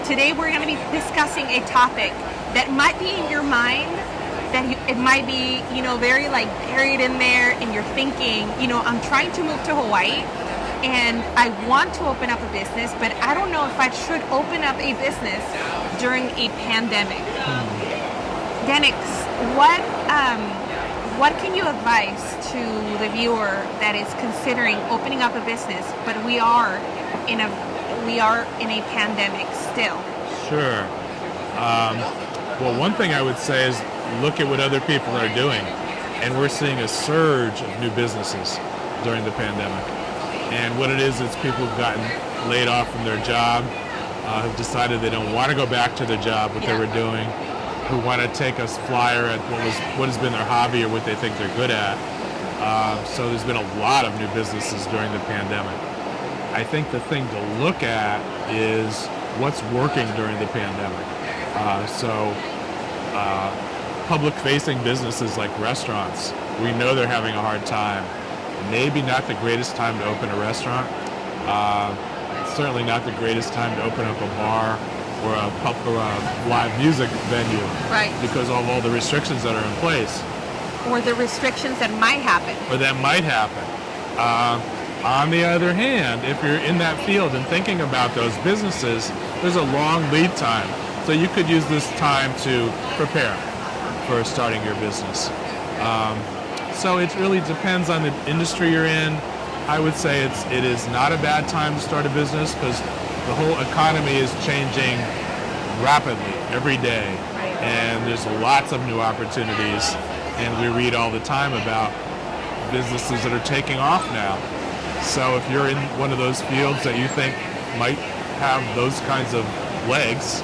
Today we're going to be discussing a topic that might be in your mind, it might be, very like buried in there and you're thinking, I'm trying to move to Hawaii and I want to open up a business, but I don't know if I should open up a business during a pandemic. Denix, what can you advise to the viewer that is considering opening up a business, but we are in a pandemic still? Sure. Well, one thing I would say is look at what other people are doing, and we're seeing a surge of new businesses during the pandemic. And what it is, it's people who've gotten laid off from their job, who've decided they don't want to go back to their job, what they were doing, who want to take a flyer at what has been their hobby or what they think they're good at. So there's been a lot of new businesses during the pandemic. I think the thing to look at is what's working during the pandemic. Public-facing businesses like restaurants, we know they're having a hard time. Maybe not the greatest time to open a restaurant. Certainly not the greatest time to open up a bar or a live music venue. Right. Because of all the restrictions that are in place. Or the restrictions that might happen. On the other hand, if you're in that field and thinking about those businesses, there's a long lead time. So you could use this time to prepare for starting your business. So it really depends on the industry you're in. I would say it is not a bad time to start a business because the whole economy is changing rapidly every day. And there's lots of new opportunities. And we read all the time about businesses that are taking off now. So if you're in one of those fields that you think might have those kinds of legs,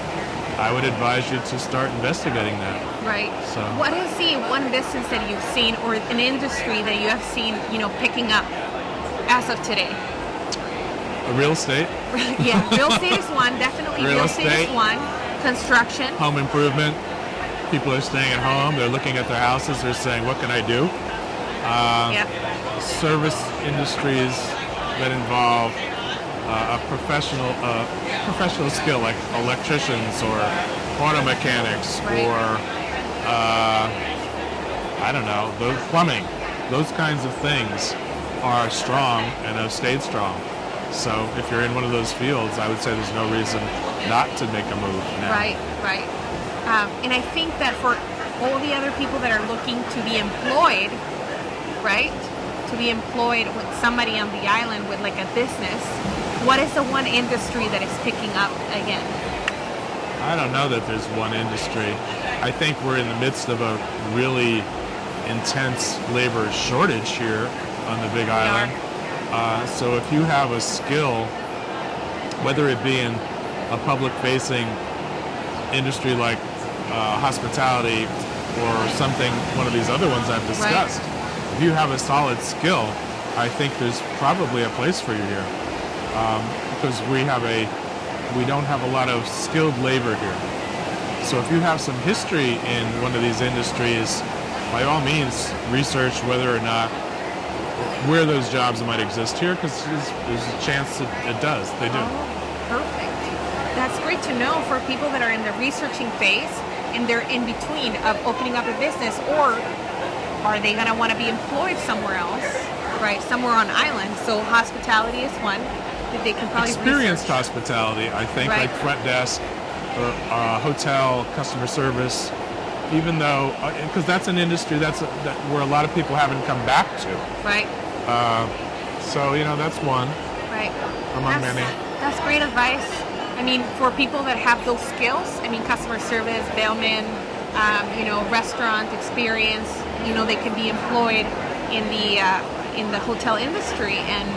I would advise you to start investigating that. Right. So, what is the one business that you've seen or an industry that you have seen, picking up as of today? Real estate. Yeah, real estate is one. Definitely real estate is one. Construction. Home improvement. People are staying at home. They're looking at their houses. They're saying, what can I do? Service industries that involve a professional skill like electricians or auto mechanics or those plumbing. Those kinds of things are strong and have stayed strong. So if you're in one of those fields, I would say there's no reason not to make a move now. Right. And I think that for all the other people that are looking to be employed, right? To be employed with somebody on the island with like a business, what is the one industry that is picking up again? I don't know that there's one industry. I think we're in the midst of a really intense labor shortage here on the Big Island. So if you have a skill, whether it be in a public-facing industry like hospitality or something, one of these other ones I've discussed, if you have a solid skill, I think there's probably a place for you here. Because we don't have a lot of skilled labor here. So if you have some history in one of these industries, by all means, research whether or not where those jobs might exist here, because there's a chance that it does. They do. Oh, perfect. That's great to know for people that are in the researching phase and they're in between of opening up a business, or are they going to want to be employed somewhere else, right? Somewhere on island. So hospitality is one that they can probably experienced hospitality, I think, like front desk or hotel customer service. Even though, because that's an industry where a lot of people haven't come back to. Right. So that's one. Right. Among many. That's great advice. I mean, for people that have those skills, customer service, bellman, restaurant experience, they can be employed in the hotel industry and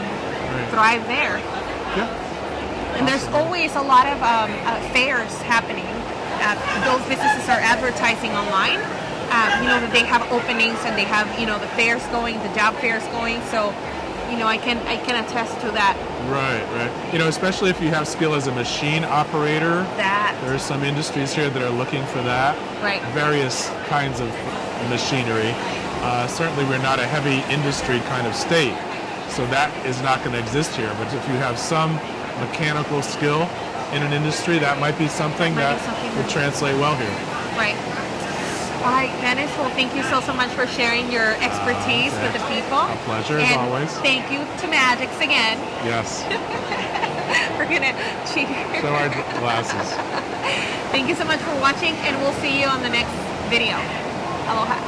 thrive there. Yeah. And there's always a lot of fairs happening. Those businesses are advertising online. That they have openings and they have the fairs going, the job fairs going. So I can attest to that. Right. Especially if you have skill as a machine operator. There are some industries here that are looking for that. Right. Various kinds of machinery. Certainly we're not a heavy industry kind of state, so that is not going to exist here. But if you have some mechanical skill, in an industry, that might be something That might that be something would that- translate well here. Right. All right, Dennis. Well, thank you so much for sharing your expertise with the people. A pleasure, as and always. Thank you to Magix again. Yes. We're gonna cheers. Show our glasses. Thank you so much for watching, and we'll see you on the next video. Aloha.